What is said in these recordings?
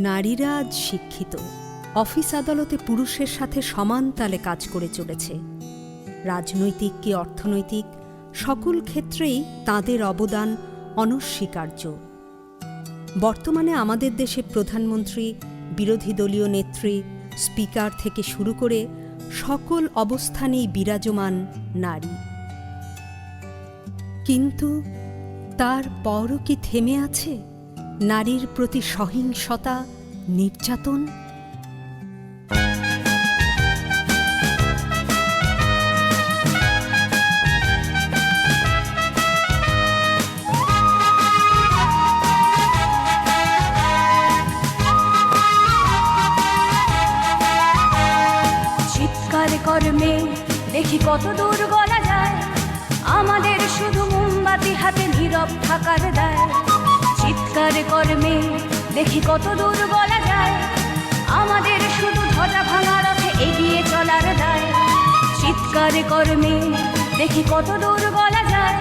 নারীরা আজ শিক্ষিত, অফিস আদালতে পুরুষের সাথে সমান তালে কাজ করে চলেছে। রাজনৈতিক কি অর্থনৈতিক, সকল ক্ষেত্রেই তাঁদের অবদান অনস্বীকার্য। বর্তমানে আমাদের দেশে প্রধানমন্ত্রী, বিরোধী দলীয় নেত্রী, স্পিকার থেকে শুরু করে সকল অবস্থানেই বিরাজমান নারী। কিন্তু তারপরও কি থেমে আছে নারীর প্রতি সহিংসতা, নির্যাতন? চিৎকার কর্মে দেখি কত দূর গলা যায়, আমাদের শুধু মোমবাতি হাতে নীরব থাকার দায়। চিৎকার কর্মে দেখি কত দূর গলা যায়, আমাদের শুধু ধ্বজা ভাঙা রথে এগিয়ে চলার দায়। চিৎকার কর্মে দেখি কত দূর গলা যায়।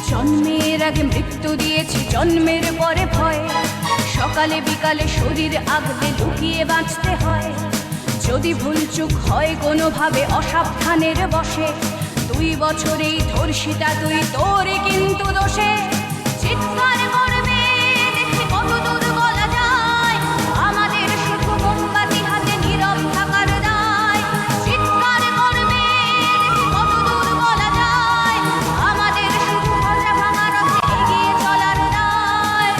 জন্মের আগে মৃত্যু দিয়েছি, জন্মের পরে ভয়। সকালে বিকালে শরীর আগলে লুকিয়ে বাঁচতে হয়। যদি ভুলচুক হয় কোনোভাবে অসাবধানের বশে, 2 বছরেই ধর্ষিতা তুই, তোরে কিন্তু দোষে। চিৎকার করবে দেখি কত দূর বলা যায়, আমাদের শুধু মোমবাতি হাতে নীরব থাকার দায়। চিৎকার করবে দেখি কত দূর বলা যায়, আমাদের শুধু ধ্বজা ভাঙা রথে এগিয়ে চলার দায়।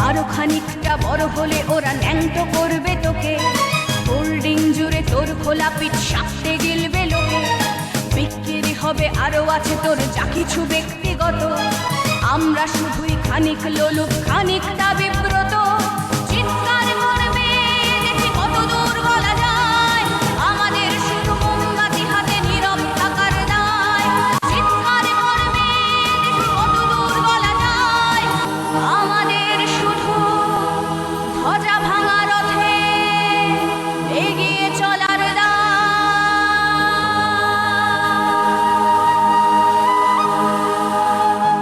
আরো খানিকটা বড় হলে ওরা ন্যাংটো করবে তোকে, হোল্ডিং জুড়ে তোর খোলা পিঠ সাপটে গিলবে লোকে। বিক্রি হবে আরো আছে তোর যা কিছু ব্যক্তিগত, আমরা শুধুই খানিক লোলুপ, খানিক